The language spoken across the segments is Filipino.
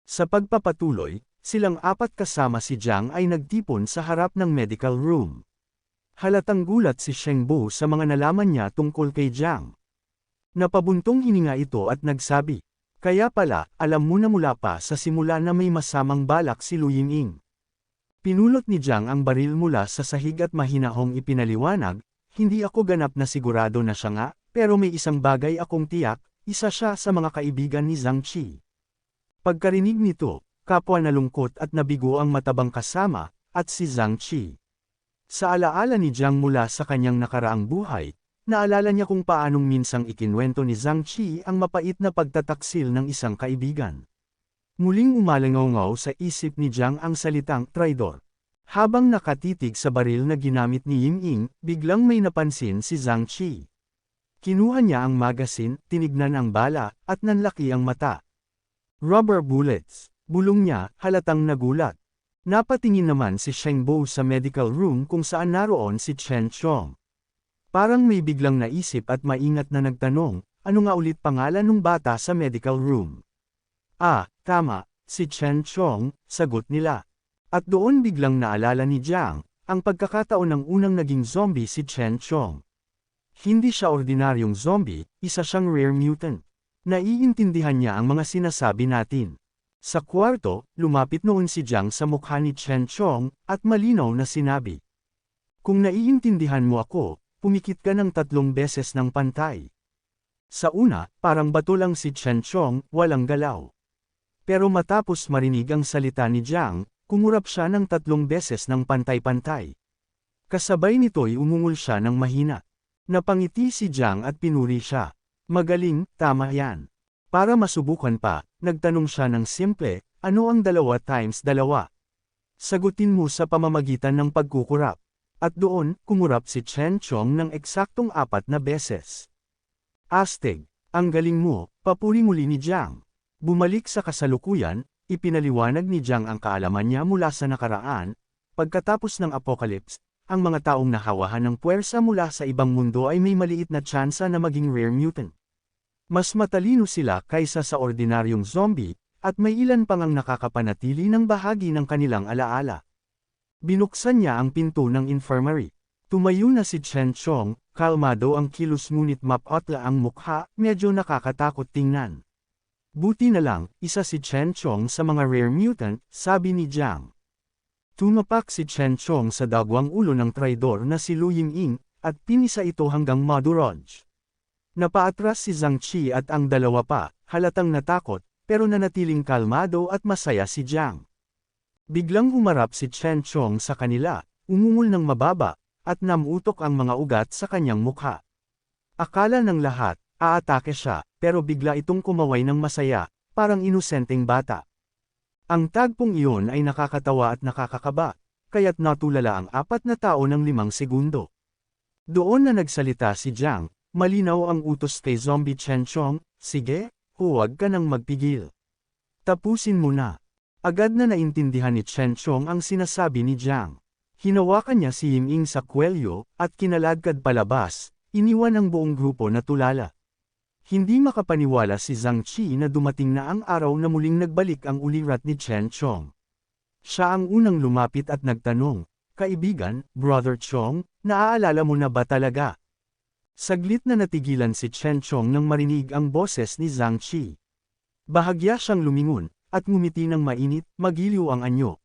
Sa pagpapatuloy, silang apat kasama si Jiang ay nagtipon sa harap ng medical room. Halatang gulat si Shengbo sa mga nalaman niya tungkol kay Jiang. Napabuntong hininga ito at nagsabi, "Kaya pala, alam mo na mula pa sa simula na may masamang balak si Lu Yiming." Pinulot ni Jiang ang baril mula sa sahig at mahinahong ipinaliwanag, "Hindi ako ganap na sigurado na siya nga, pero may isang bagay akong tiyak, isa siya sa mga kaibigan ni Zhang Qi." Pagkarinig nito, kapwa nalungkot at nabigo ang matabang kasama, at si Zhang Qi. Sa alaala ni Jiang mula sa kanyang nakaraang buhay, naalala niya kung paanong minsang ikinwento ni Zhang Qi ang mapait na pagtataksil ng isang kaibigan. Muling umalangaw sa isip ni Jiang ang salitang traidor. Habang nakatitig sa baril na ginamit ni Yiming, biglang may napansin si Zhang Qi. Kinuha niya ang magazine, tinignan ang bala, at nanlaki ang mata. "Rubber bullets," bulong niya, halatang nagulat. Napatingin naman si Shengbo sa medical room kung saan naroon si Chen Chong. Parang may biglang naisip at maingat na nagtanong, "Ano nga ulit pangalan ng bata sa medical room?" "Ah, tama, si Chen Chong," sagot nila. At doon biglang naalala ni Jiang, ang pagkakataon ng unang naging zombie si Chen Chong. Hindi siya ordinaryong zombie, isa siyang rare mutant. Naiintindihan niya ang mga sinasabi natin. Sa kwarto, lumapit noon si Jiang sa mukha ni Chen Chong, at malinaw na sinabi, "Kung naiintindihan mo ako, pumikit ka ng 3 beses ng pantay." Sa una, parang bato lang si Chen Chong, walang galaw. Pero matapos marinig ang salita ni Jiang, kumurap siya ng 3 beses ng pantay-pantay. Kasabay nito'y umungol siya ng mahina. Napangiti si Jiang at pinuri siya. "Magaling, tama yan." Para masubukan pa, nagtanong siya ng simple, "Ano ang 2 times 2? Sagutin mo sa pamamagitan ng pagkukurap." At doon, kumurap si Chen Chong ng eksaktong 4 na beses. "Astig, ang galing mo," papuri muli ni Jiang. Bumalik sa kasalukuyan, ipinaliwanag ni Jiang ang kaalaman niya mula sa nakaraan. Pagkatapos ng apocalypse, ang mga taong nahawahan ng puwersa mula sa ibang mundo ay may maliit na tsansa na maging rare mutant. Mas matalino sila kaysa sa ordinaryong zombie, at may ilan pang ang nakakapanatili ng bahagi ng kanilang alaala. Binuksan niya ang pinto ng infirmary. Tumayo na si Chen Chong, kalmado ang kilos ngunit mapotla ang mukha, medyo nakakatakot tingnan. "Buti na lang, isa si Chen Chong sa mga rare mutant," sabi ni Jiang. Tumapak si Chen Chong sa dagwang ulo ng traidor na si Lu Yiming, at pinisa ito hanggang madurog. Napaatras si Zhang Qi at ang dalawa pa, halatang natakot, pero nanatiling kalmado at masaya si Jiang. Biglang humarap si Chen Chong sa kanila, umungol ng mababa, at namutok ang mga ugat sa kanyang mukha. Akala ng lahat, aatake siya, pero bigla itong kumaway ng masaya, parang inosenteng bata. Ang tagpong iyon ay nakakatawa at nakakakaba, kaya't natulala ang 4 na tao ng 5 segundo. Doon na nagsalita si Jiang, malinaw ang utos kay Zombie Chen Chong, "Sige, huwag ka nang magpigil. Tapusin mo na." Agad na naintindihan ni Chen Chong ang sinasabi ni Jiang. Hinawakan niya si Yiming sa kwelyo, at kinaladkad palabas, iniwan ang buong grupo na tulala. Hindi makapaniwala si Zhang Qi na dumating na ang araw na muling nagbalik ang ulirat ni Chen Chong. Siya ang unang lumapit at nagtanong, "Kaibigan, Brother Chong, naaalala mo na ba talaga?" Saglit na natigilan si Chen Chong nang marinig ang boses ni Zhang Qi. Bahagya siyang lumingon, at ngumiti ng mainit, magiliw ang anyo.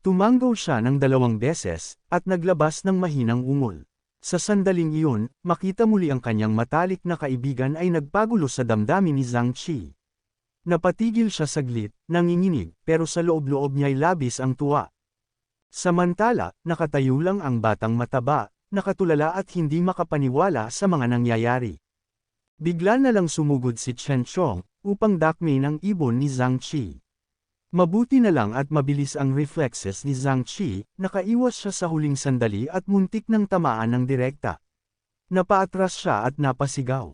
Tumanggaw siya ng 2 beses, at naglabas ng mahinang ungol. Sa sandaling iyon, makita muli ang kanyang matalik na kaibigan ay nagpagulo sa damdamin ni Zhang Qi. Napatigil siya saglit, nanginginig, pero sa loob-loob niya'y labis ang tuwa. Samantala, nakatayo lang ang batang mataba, nakatulala at hindi makapaniwala sa mga nangyayari. Bigla na lang sumugod si Chen Chong, upang dakmin ang ibon ni Zhang Qi. Mabuti na lang at mabilis ang reflexes ni Zhang Qi, nakaiwas siya sa huling sandali at muntik ng tamaan ng direkta. Napaatras siya at napasigaw.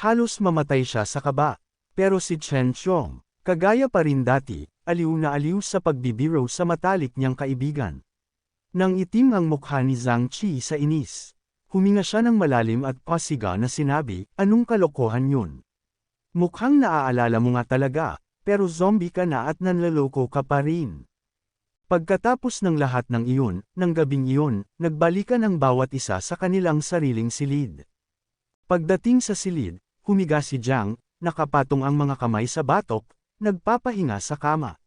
Halos mamatay siya sa kaba. Pero si Chen Chong, kagaya pa rin dati, aliw na aliw sa pagbibiro sa matalik niyang kaibigan. Nang itim ang mukha ni Zhang Qi sa inis. Huminga siya ng malalim at pasiga na sinabi, "Anong kalokohan yun? Mukhang naaalala mo nga talaga, pero zombie ka na at nanlaloko ka pa rin. Pagkatapos ng lahat ng iyon, ng gabing iyon, nagbalikan ang bawat isa sa kanilang sariling silid. Pagdating sa silid, humiga si Jiang, nakapatong ang mga kamay sa batok, nagpapahinga sa kama.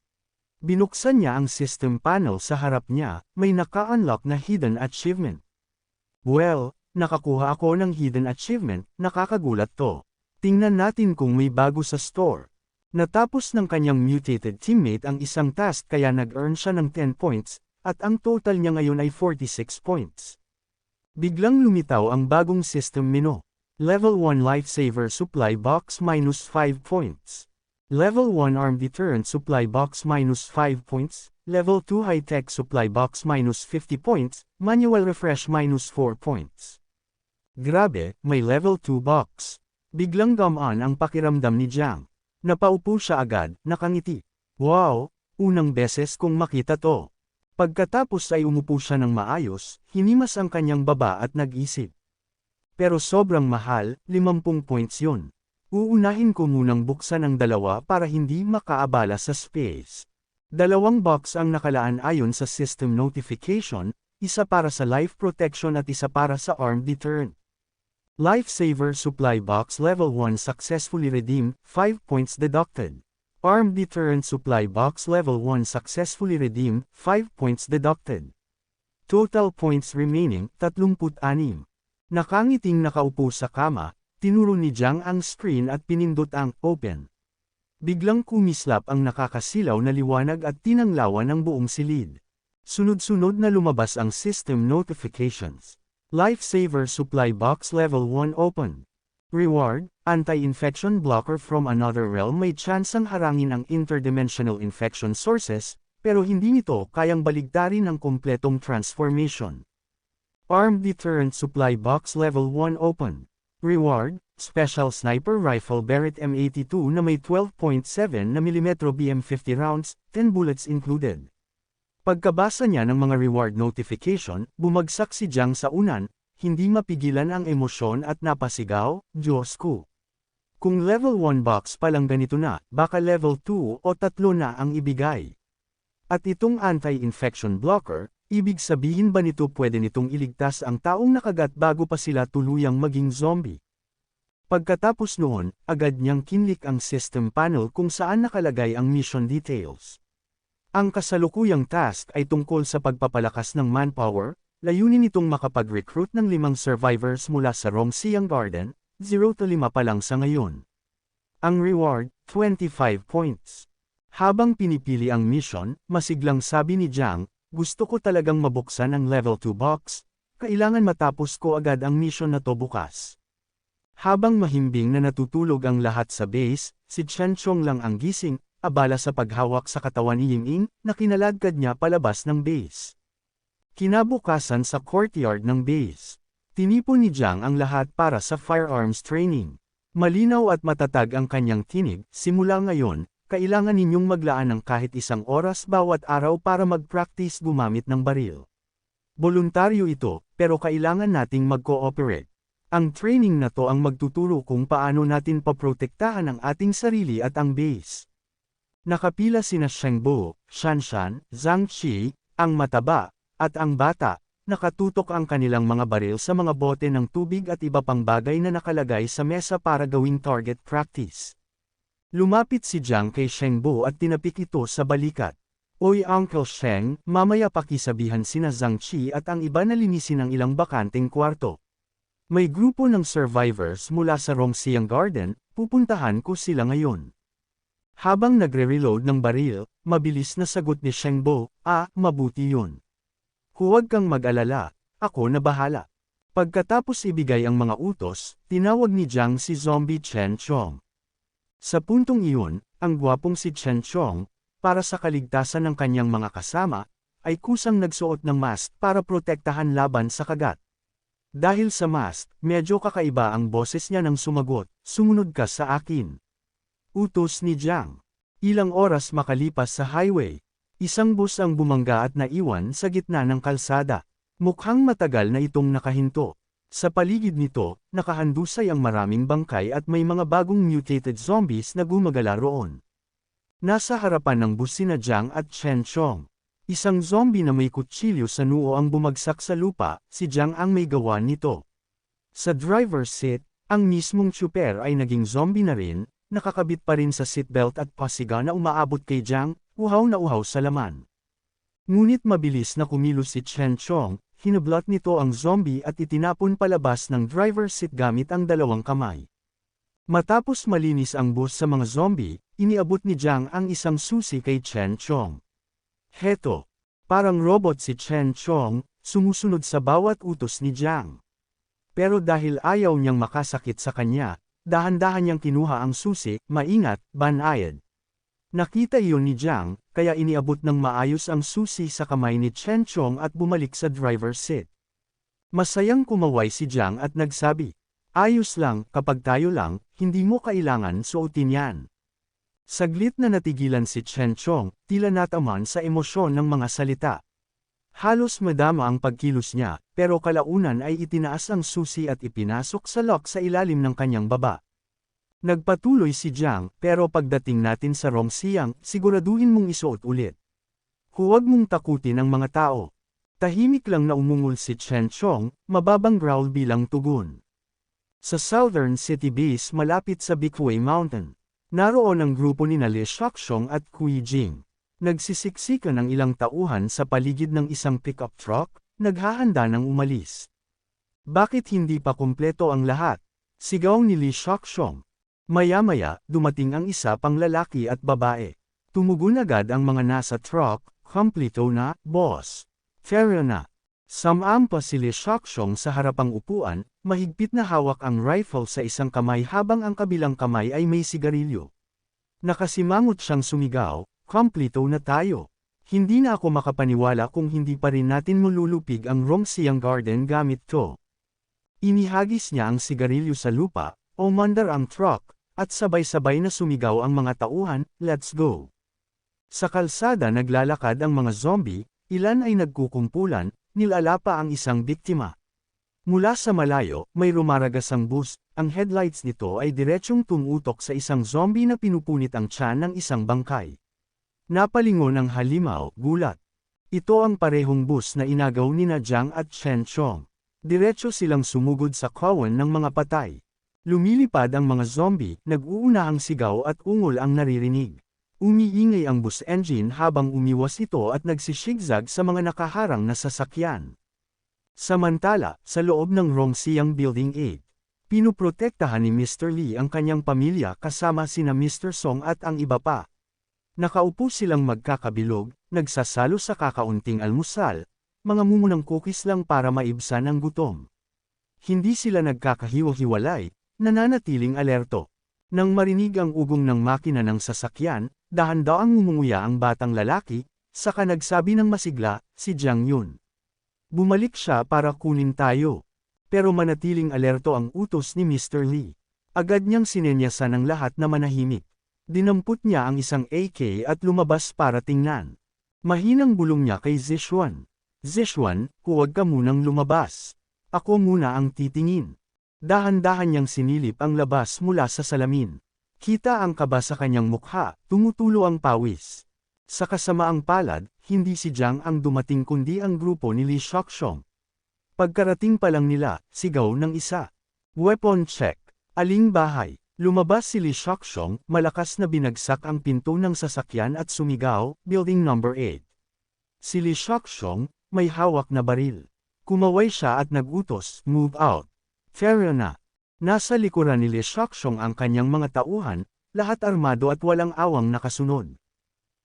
Binuksan niya ang system panel sa harap niya, may naka-unlock na hidden achievement. Well, nakakuha ako ng hidden achievement, nakakagulat to. Tingnan natin kung may bago sa store. Natapos ng kanyang mutated teammate ang isang task kaya nag-earn siya ng 10 points, at ang total niya ngayon ay 46 points. Biglang lumitaw ang bagong system menu. Level 1 Lifesaver Supply Box minus 5 points. Level 1 Arm Deterrent Supply Box minus 5 points. Level 2 High-Tech Supply Box minus 50 points. Manual Refresh minus 4 points. Grabe, may level 2 box. Biglang gamaan ang pakiramdam ni Jiang. Napaupo siya agad, nakangiti. Wow, unang beses kong makita to. Pagkatapos ay umupo siya ng maayos, hinimas ang kanyang baba at nag-isip. Pero sobrang mahal, 50 points yun. Uunahin ko munang buksan ang dalawa para hindi makaabala sa space. Dalawang box ang nakalaan ayon sa system notification, isa para sa life protection at isa para sa arm deterrent. Lifesaver Supply Box Level 1 successfully redeemed, 5 points deducted. Arm Deterrent Supply Box Level 1 successfully redeemed, 5 points deducted. Total points remaining, 36. Nakangiting nakaupo sa kama, tinuro ni Jiang ang screen at pinindot ang Open. Biglang kumislap ang nakakasilaw na liwanag at tinanglawan ang buong silid. Sunod-sunod na lumabas ang system notifications. Lifesaver Supply Box Level 1 Open. Reward, Anti-Infection Blocker from Another Realm. May tsansang harangin ang interdimensional infection sources, pero hindi nito kayang baligtarin ang kompletong transformation. Arm Deterrent Supply Box Level 1 Open. Reward, Special Sniper Rifle Barrett M82 na may 12.7mm BM50 rounds, 10 bullets included. Pagkabasa niya ng mga reward notification, bumagsak si Jiang sa unan, hindi mapigilan ang emosyon at napasigaw, Diyos ko. Kung level 1 box pa lang ganito na, baka level 2 o 3 na ang ibigay. At itong anti-infection blocker, ibig sabihin ba nito pwede nitong iligtas ang taong nakagat bago pa sila tuluyang maging zombie? Pagkatapos noon, agad niyang kinlik ang system panel kung saan nakalagay ang mission details. Ang kasalukuyang task ay tungkol sa pagpapalakas ng manpower, layunin nitong makapag-recruit ng 5 survivors mula sa Rongxiang Garden, 0-5 pa lang sa ngayon. Ang reward, 25 points. Habang pinipili ang mission, masiglang sabi ni Jiang, gusto ko talagang mabuksan ang level 2 box, kailangan matapos ko agad ang mission na to bukas. Habang mahimbing na natutulog ang lahat sa base, si Chen Chong lang ang gising, abala sa paghawak sa katawan ni Ying-Ying, na kinaladkad niya palabas ng base. Kinabukasan sa courtyard ng base. Tinipon ni Jiang ang lahat para sa firearms training. Malinaw at matatag ang kanyang tinig, simula ngayon, kailangan ninyong maglaan ng kahit 1 oras bawat araw para mag-practice gumamit ng baril. Voluntaryo ito, pero kailangan nating mag-cooperate. Ang training na to ang magtuturo kung paano natin paprotektahan ang ating sarili at ang base. Nakapila sina Shengbo, Shanshan, Zhang Qi, ang mataba, at ang bata, nakatutok ang kanilang mga baril sa mga bote ng tubig at iba pang bagay na nakalagay sa mesa para gawing target practice. Lumapit si Jiang kay Shengbo at tinapik ito sa balikat. Oy Uncle Sheng, mamaya pakisabihan sina Zhang Qi at ang iba na linisin ang ilang bakanteng kwarto. May grupo ng survivors mula sa Rongxiang Garden, pupuntahan ko sila ngayon. Habang nagre-reload ng baril, mabilis na sagot ni Shengbo, mabuti yun. Huwag kang mag-alala, ako na bahala. Pagkatapos ibigay ang mga utos, tinawag ni Jiang si Zombie Chen Chong. Sa puntong iyon, ang gwapong si Chen Chong, para sa kaligtasan ng kanyang mga kasama, ay kusang nagsuot ng mask para protektahan laban sa kagat. Dahil sa mask, medyo kakaiba ang boses niya nang sumagot, sumunod ka sa akin. Utos ni Jiang. Ilang oras makalipas sa highway. Isang bus ang bumangga at naiwan sa gitna ng kalsada. Mukhang matagal na itong nakahinto. Sa paligid nito, nakahandusay ang maraming bangkay at may mga bagong mutated zombies na gumagala roon. Nasa harapan ng bus sina Jiang at Chen Chong. Isang zombie na may kutsilyo sa noo ang bumagsak sa lupa, si Jiang ang may gawa nito. Sa driver's seat, ang mismong tsuper ay naging zombie na rin, nakakabit pa rin sa seatbelt at pasiga na umaabot kay Jiang, uhaw na uhaw sa laman. Ngunit mabilis na kumilos si Chen Chong, hinablot nito ang zombie at itinapon palabas ng driver's seat gamit ang dalawang kamay. Matapos malinis ang bus sa mga zombie, iniabot ni Jiang ang isang susi kay Chen Chong. Heto, parang robot si Chen Chong, sumusunod sa bawat utos ni Jiang. Pero dahil ayaw niyang makasakit sa kanya, dahan-dahan niyang kinuha ang susi, maingat, banayad. Nakita iyon ni Jiang, kaya iniabot ng maayos ang susi sa kamay ni Chen Chong at bumalik sa driver's seat. Masayang kumaway si Jiang at nagsabi, "Ayos lang, kapag tayo lang, hindi mo kailangan suotin yan." Saglit na natigilan si Chen Chong, tila nataman sa emosyon ng mga salita. Halos madama ang pagkilos niya, pero kalaunan ay itinaas ang susi at ipinasok sa lock sa ilalim ng kanyang baba. Nagpatuloy si Jiang, pero pagdating natin sa Rongxiang, siguraduhin mong isuot ulit. Huwag mong takutin ang mga tao. Tahimik lang na umungol si Chen Chong, mababang growl bilang tugon. Sa Southern City Base malapit sa Bickway Mountain, naroon ang grupo ni Li Shaoxiong at Kui Jing. Nagsisiksikan ng ilang tauhan sa paligid ng isang pickup truck, naghahanda ng umalis. Bakit hindi pa kumpleto ang lahat? Sigaw ni Li Shaoxiong. Maya-maya, dumating ang isa pang lalaki at babae. Tumugon agad ang mga nasa truck, "Kompleto na, boss." "Fair na." Samampa si Li Shaoxiong sa harapang upuan, mahigpit na hawak ang rifle sa isang kamay habang ang kabilang kamay ay may sigarilyo. Nakasimangot siyang sumigaw, "Kompleto na tayo. Hindi na ako makapaniwala kung hindi pa rin natin mululupig ang Rongxiang Garden gamit to." Inihagis niya ang sigarilyo sa lupa, umandar ang truck, at sabay-sabay na sumigaw ang mga tauhan, "Let's go." Sa kalsada naglalakad ang mga zombie, ilan ay nagkukumpulan, nilala pa ang isang biktima. Mula sa malayo, may rumaragas ang bus, ang headlights nito ay diretsyong tumutok sa isang zombie na pinupunit ang tiyan ng isang bangkay. Napalingon ang halimaw, gulat. Ito ang parehong bus na inagaw ni Jiang at Chen Chong. Diretso silang sumugod sa kawan ng mga patay. Lumilipad ang mga zombie, nag-uunahang sigaw at ungol ang naririnig. Umiingay ang bus engine habang umiwas ito at nagsishigzag sa mga nakaharang na sasakyan. Samantala, sa loob ng Rongxiang Building 8, pinuprotektahan ni Mr. Li ang kanyang pamilya kasama sina Mr. Song at ang iba pa. Nakaupo silang magkakabilog, nagsasalo sa kakaunting almusal, mga mumunang cookies lang para maibsan ang gutom. Hindi sila nagkakahiwa-hiwalay, nananatiling alerto. Nang marinig ang ugong ng makina ng sasakyan, dahan-daang ngumunguya ang batang lalaki, saka nagsabi ng masigla, "Si Jiang yun. Bumalik siya para kunin tayo." Pero manatiling alerto ang utos ni Mr. Li. Agad niyang sinenyasan ng lahat na manahimik. Dinampot niya ang isang AK at lumabas para tingnan. Mahinang bulong niya kay Zishuan. "Zishuan, huwag ka munang lumabas. Ako muna ang titingin." Dahan-dahan niyang sinilip ang labas mula sa salamin. Kita ang kaba sa kanyang mukha, tumutulo ang pawis. Sa kasamaang palad, hindi si Jiang ang dumating kundi ang grupo ni Li Shaoxiong. Pagkarating pa lang nila, sigaw ng isa. "Weapon check." Aling bahay. Lumabas si Li Shaoxiong, malakas na binagsak ang pinto ng sasakyan at sumigaw, "Building number 8." Si Li Shaoxiong, may hawak na baril. Kumaway siya at nagutos, "Move out." Fair na. Nasa likuran ni Li Shaoxiong ang kanyang mga tauhan, lahat armado at walang awang nakasunod.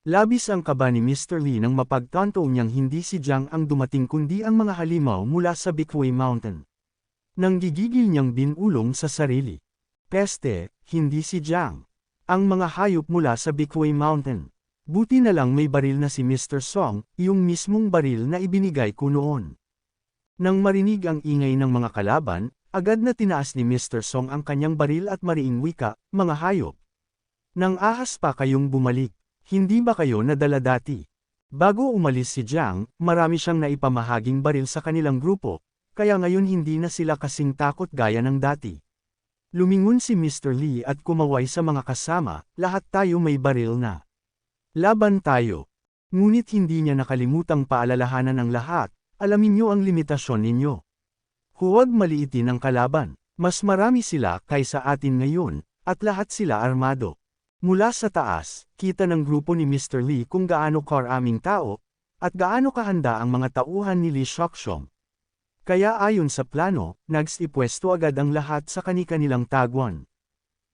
Labis ang kaba ni Mr. Li nang mapagtanto niyang hindi si Jiang ang dumating kundi ang mga halimaw mula sa Bickway Mountain. Nang gigigil niyang binulong sa sarili. Peste, hindi si Jiang. Ang mga hayop mula sa Bickway Mountain. Buti na lang may baril na si Mr. Song, yung mismong baril na ibinigay ko noon. Nang marinig ang ingay ng mga kalaban, agad na tinaas ni Mr. Song ang kanyang baril at mariing wika, "Mga hayop. Nang ahas pa kayong bumalik, hindi ba kayo nadala dati?" Bago umalis si Jiang, marami siyang naipamahaging baril sa kanilang grupo, kaya ngayon hindi na sila kasing takot gaya ng dati. Lumingon si Mr. Li at kumaway sa mga kasama, "Lahat tayo may baril na. Laban tayo. Ngunit hindi niya nakalimutang paalalahanan ang lahat, alamin niyo ang limitasyon ninyo. Huwag maliitin ang kalaban. Mas marami sila kaysa atin ngayon, at lahat sila armado. Mula sa taas, kita ng grupo ni Mr. Lee kung gaano karaming tao, at gaano kahanda ang mga tauhan ni Lee Shoksong. Kaya ayon sa plano, nagsipwesto agad ang lahat sa kani-kanilang tagwan.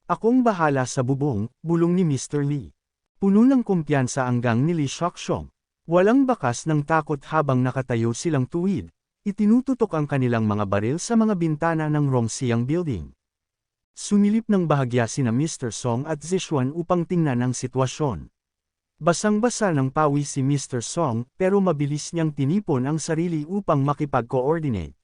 Akong bahala sa bubong, bulong ni Mr. Lee. Puno ng kumpiyansa ang gang ni Lee Shoksong. Walang bakas ng takot habang nakatayo silang tuwid. Itinututok ang kanilang mga baril sa mga bintana ng Rongxiang Building. Sumilip ng bahagya sina Mr. Song at Zishuan upang tingnan ang sitwasyon. Basang-basa ng pawis si Mr. Song pero mabilis niyang tinipon ang sarili upang makipag-coordinate.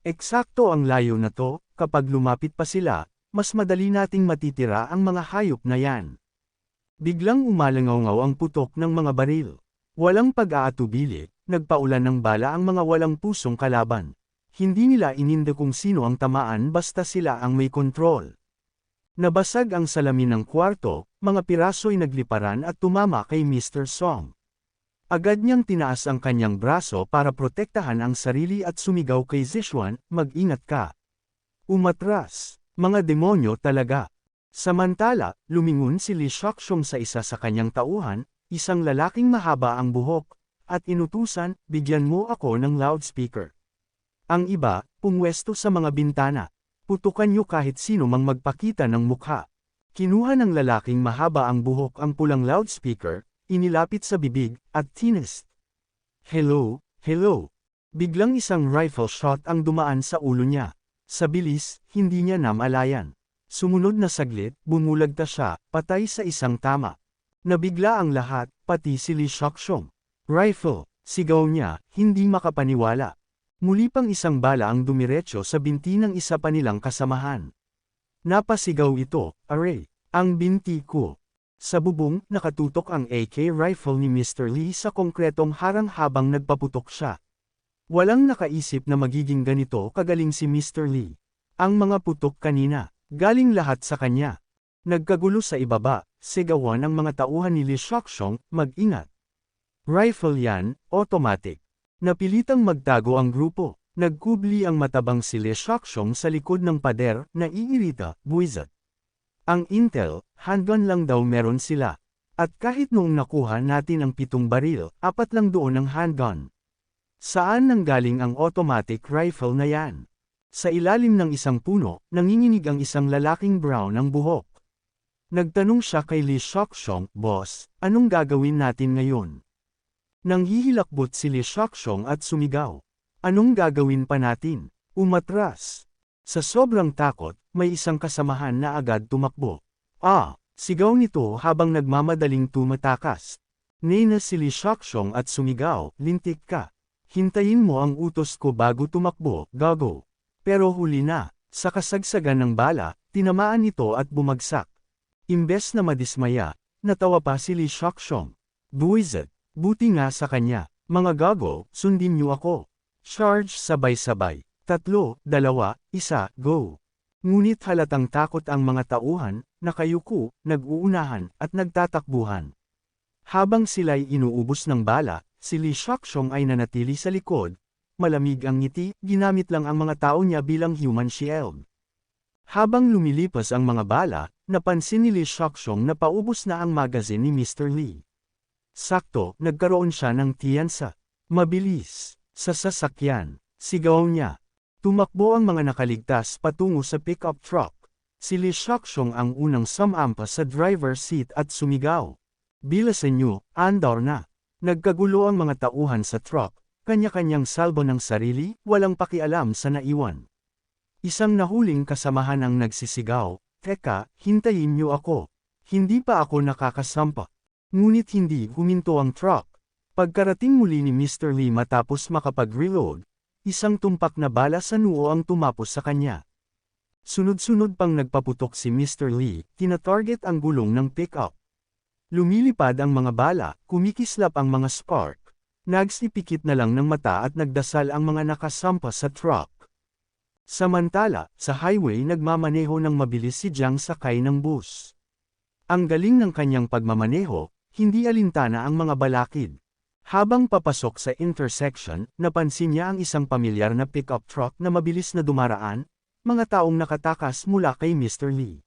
Eksakto ang layo na to, kapag lumapit pa sila, mas madali nating matitira ang mga hayop na yan. Biglang umalangaw-ngaw ang putok ng mga baril. Walang pag-aatubili, nagpaulan ng bala ang mga walang pusong kalaban. Hindi nila ininde kung sino ang tamaan basta sila ang may kontrol. Nabasag ang salamin ng kwarto, mga piraso'y nagliparan at tumama kay Mr. Song. Agad niyang tinaas ang kanyang braso para protektahan ang sarili at sumigaw kay Zishuan, mag-ingat ka. Umatras, mga demonyo talaga. Samantala, lumingon si Lee Shoksong sa isa sa kanyang tauhan, isang lalaking mahaba ang buhok, at inutusan, bigyan mo ako ng loudspeaker. Ang iba, pumwesto sa mga bintana. Putukan niyo kahit sino mang magpakita ng mukha. Kinuha ng lalaking mahaba ang buhok ang pulang loudspeaker, inilapit sa bibig, at tinest. Hello, hello. Biglang isang rifle shot ang dumaan sa ulo niya. Sa bilis, hindi niya namalayan. Sumunod na saglit, bumulagta siya, patay sa isang tama. Nabigla ang lahat, pati si Lee Shoksong. Rifle, sigaw niya, hindi makapaniwala. Muli pang isang bala ang dumiretso sa binti ng isa pa nilang kasamahan. Napasigaw ito, aray, ang binti ko. Sa bubong, nakatutok ang AK rifle ni Mr. Lee sa konkretong harang habang nagpaputok siya. Walang nakaisip na magiging ganito kagaling si Mr. Lee. Ang mga putok kanina, galing lahat sa kanya. Nagkagulo sa ibaba, sigawan ang mga tauhan ni Lee Shoksong, mag-ingat. Rifle yan, automatic. Napilitang magtago ang grupo. Nagkubli ang matabang si Lee Shoksong sa likod ng pader, naiirita, buwizat. Ang intel, handgun lang daw meron sila. At kahit noong nakuha natin ang 7 baril, 4 lang doon ang handgun. Saan nanggaling ang automatic rifle na yan? Sa ilalim ng isang puno, nanginginig ang isang lalaking brown ang buhok. Nagtanong siya kay Lee Shoksong, boss, anong gagawin natin ngayon? Nanghihilakbot si Lee Shoksong at sumigaw. Anong gagawin pa natin? Umatras. Sa sobrang takot, may isang kasamahan na agad tumakbo. Sigaw nito habang nagmamadaling tumatakas. Nena si Lee Shoksong at sumigaw, lintik ka. Hintayin mo ang utos ko bago tumakbo, gago. Pero huli na, sa kasagsagan ng bala, tinamaan ito at bumagsak. Imbes na madismaya, natawa pa si Lee Shoksong. Buwizat, buti nga sa kanya, mga gago, sundin niyo ako. Charge sabay-sabay. 3, 2, 1, go. Ngunit halatang takot ang mga tauhan, nakayuko, nag-uunahan, at nagtatakbuhan. Habang sila'y inuubos ng bala, si Lee Shoksong ay nanatili sa likod, malamig ang ngiti, ginamit lang ang mga tao niya bilang human shield. Habang lumilipas ang mga bala, napansin ni Lee Shoksong na paubos na ang magazine ni Mr. Lee. Sakto, nagkaroon siya ng tiyansa. Mabilis. Sa sasakyan, sigaw niya. Tumakbo ang mga nakaligtas patungo sa pickup truck. Si Lee Shoksong ang unang sumampa sa driver's seat at sumigaw. Bilasan niyo, andar na. Nagkagulo ang mga tauhan sa truck, kanya-kanyang salbo ng sarili, walang pakialam sa naiwan. Isang nahuling kasamahan ang nagsisigaw, teka, hintayin niyo ako. Hindi pa ako nakakasampa. Ngunit hindi huminto ang truck. Pagkarating muli ni Mr. Lee matapos makapag-reload, isang tumpak na bala sa noo ang tumapos sa kanya. Sunod-sunod pang nagpaputok si Mr. Lee, tinatarget ang gulong ng pickup. Lumilipad ang mga bala, kumikislap ang mga spark. Nagsipikit na lang ng mata at nagdasal ang mga nakasampa sa truck. Samantala, sa highway nagmamaneho ng mabilis si Jiang sakay ng bus. Ang galing ng kanyang pagmamaneho, hindi alintana ang mga balakid. Habang papasok sa intersection, napansin niya ang isang pamilyar na pickup truck na mabilis na dumaraan, mga taong nakatakas mula kay Mr. Lee.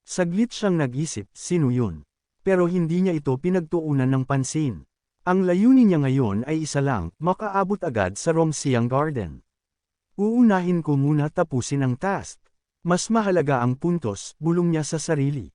Saglit siyang nag-isip, sino yun? Pero hindi niya ito pinagtuunan ng pansin. Ang layunin niya ngayon ay isa lang, makaabot agad sa Romsiang Garden. Uunahin ko muna tapusin ang task. Mas mahalaga ang puntos, bulong niya sa sarili.